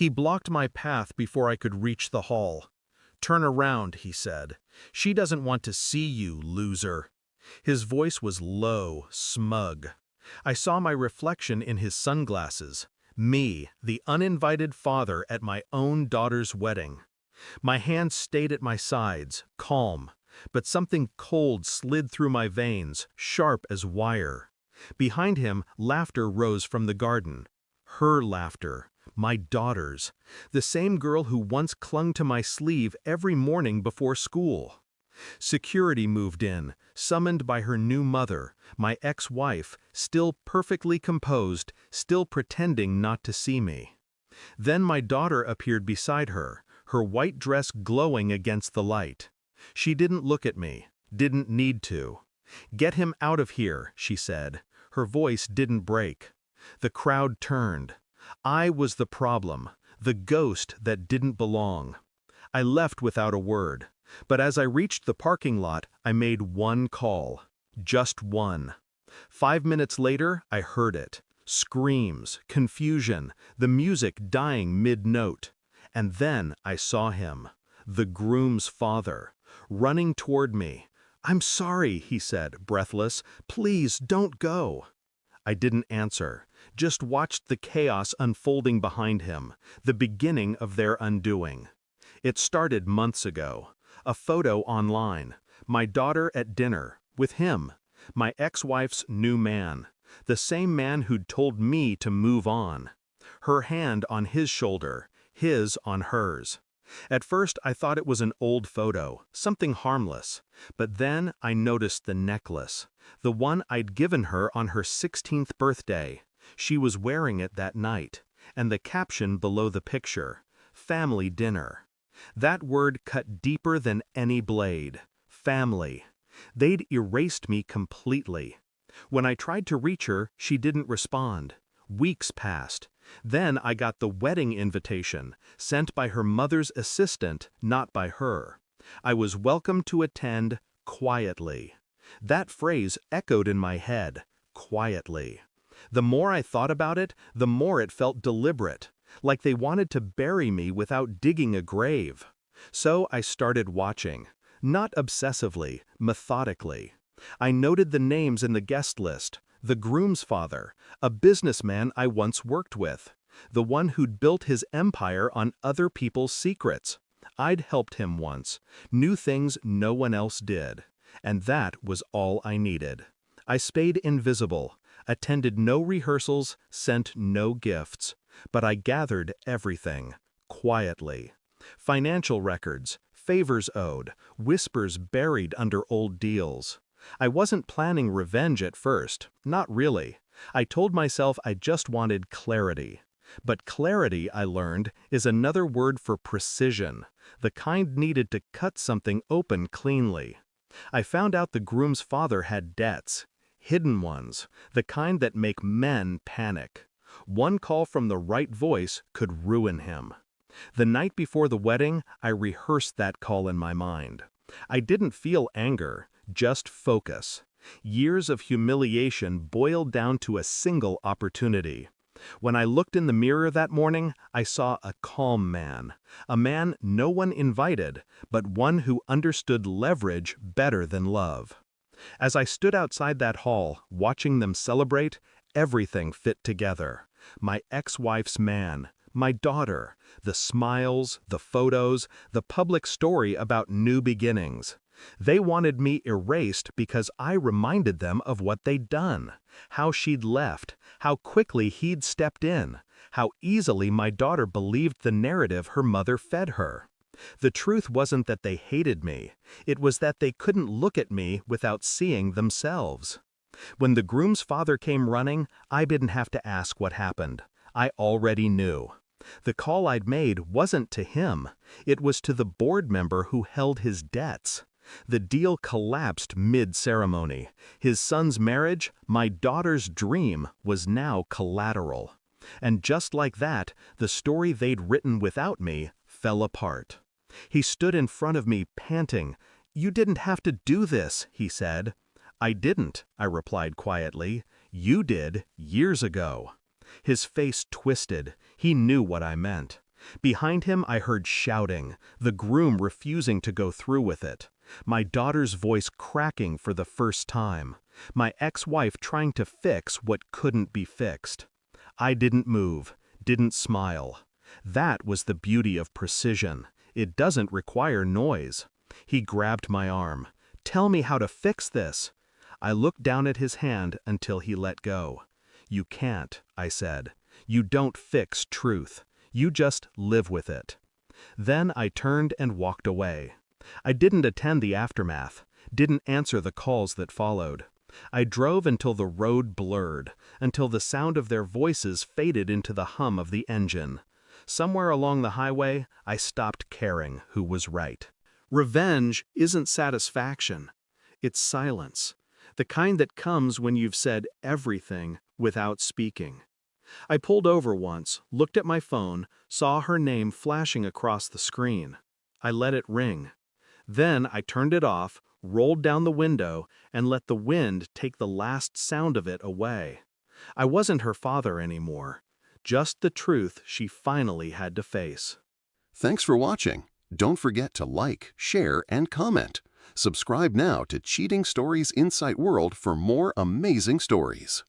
He blocked my path before I could reach the hall. "Turn around," he said. "She doesn't want to see you, loser." His voice was low, smug. I saw my reflection in his sunglasses. Me, the uninvited father at my own daughter's wedding. My hands stayed at my sides, calm, but something cold slid through my veins, sharp as wire. Behind him, laughter rose from the garden. Her laughter, my daughter's, the same girl who once clung to my sleeve every morning before school. Security moved in, summoned by her new mother, my ex-wife, still perfectly composed, still pretending not to see me. Then my daughter appeared beside her, her white dress glowing against the light. She didn't look at me, didn't need to. "Get him out of here," she said. Her voice didn't break. The crowd turned. I was the problem, the ghost that didn't belong. I left without a word, but as I reached the parking lot, I made one call. Just one. 5 minutes later, I heard it. Screams, confusion, the music dying mid-note. And then I saw him, the groom's father, running toward me. "I'm sorry," he said, breathless. "Please don't go." I didn't answer, just watched the chaos unfolding behind him, the beginning of their undoing. It started months ago. A photo online, my daughter at dinner, with him, my ex-wife's new man, the same man who'd told me to move on. Her hand on his shoulder, his on hers. At first I thought it was an old photo, something harmless, but then I noticed the necklace, the one I'd given her on her 16th birthday. She was wearing it that night, and the caption below the picture, "Family dinner." That word cut deeper than any blade. Family. They'd erased me completely. When I tried to reach her, she didn't respond. Weeks passed. Then I got the wedding invitation, sent by her mother's assistant, not by her. I was welcome to attend quietly. That phrase echoed in my head, quietly. The more I thought about it, the more it felt deliberate, like they wanted to bury me without digging a grave. So I started watching, not obsessively, methodically. I noted the names in the guest list. The groom's father, a businessman I once worked with, the one who'd built his empire on other people's secrets. I'd helped him once, knew things no one else did, and that was all I needed. I stayed invisible, attended no rehearsals, sent no gifts, but I gathered everything, quietly. Financial records, favors owed, whispers buried under old deals. I wasn't planning revenge at first, not really. I told myself I just wanted clarity. But clarity, I learned, is another word for precision, the kind needed to cut something open cleanly. I found out the groom's father had debts, hidden ones, the kind that make men panic. One call from the right voice could ruin him. The night before the wedding, I rehearsed that call in my mind. I didn't feel anger, just focus. Years of humiliation boiled down to a single opportunity. When I looked in the mirror that morning, I saw a calm man, a man no one invited, but one who understood leverage better than love. As I stood outside that hall, watching them celebrate, everything fit together. My ex-wife's man, my daughter, the smiles, the photos, the public story about new beginnings. They wanted me erased because I reminded them of what they'd done, how she'd left, how quickly he'd stepped in, how easily my daughter believed the narrative her mother fed her. The truth wasn't that they hated me, it was that they couldn't look at me without seeing themselves. When the groom's father came running, I didn't have to ask what happened. I already knew. The call I'd made wasn't to him, it was to the board member who held his debts. The deal collapsed mid-ceremony. His son's marriage, my daughter's dream, was now collateral. And just like that, the story they'd written without me fell apart. He stood in front of me, panting. "You didn't have to do this," he said. "I didn't," I replied quietly. "You did, years ago." His face twisted. He knew what I meant. Behind him I heard shouting, the groom refusing to go through with it. My daughter's voice cracking for the first time. My ex-wife trying to fix what couldn't be fixed. I didn't move, didn't smile. That was the beauty of precision. It doesn't require noise. He grabbed my arm. "Tell me how to fix this." I looked down at his hand until he let go. "You can't," I said. "You don't fix truth. You just live with it." Then I turned and walked away. I didn't attend the aftermath, didn't answer the calls that followed. I drove until the road blurred, until the sound of their voices faded into the hum of the engine. Somewhere along the highway, I stopped caring who was right. Revenge isn't satisfaction. It's silence. The kind that comes when you've said everything without speaking. I pulled over once, looked at my phone, saw her name flashing across the screen. I let it ring. Then I turned it off, rolled down the window, and let the wind take the last sound of it away. I wasn't her father anymore. Just the truth she finally had to face. Thanks for watching. Don't forget to like, share, and comment. Subscribe now to Cheating Stories Insight World for more amazing stories.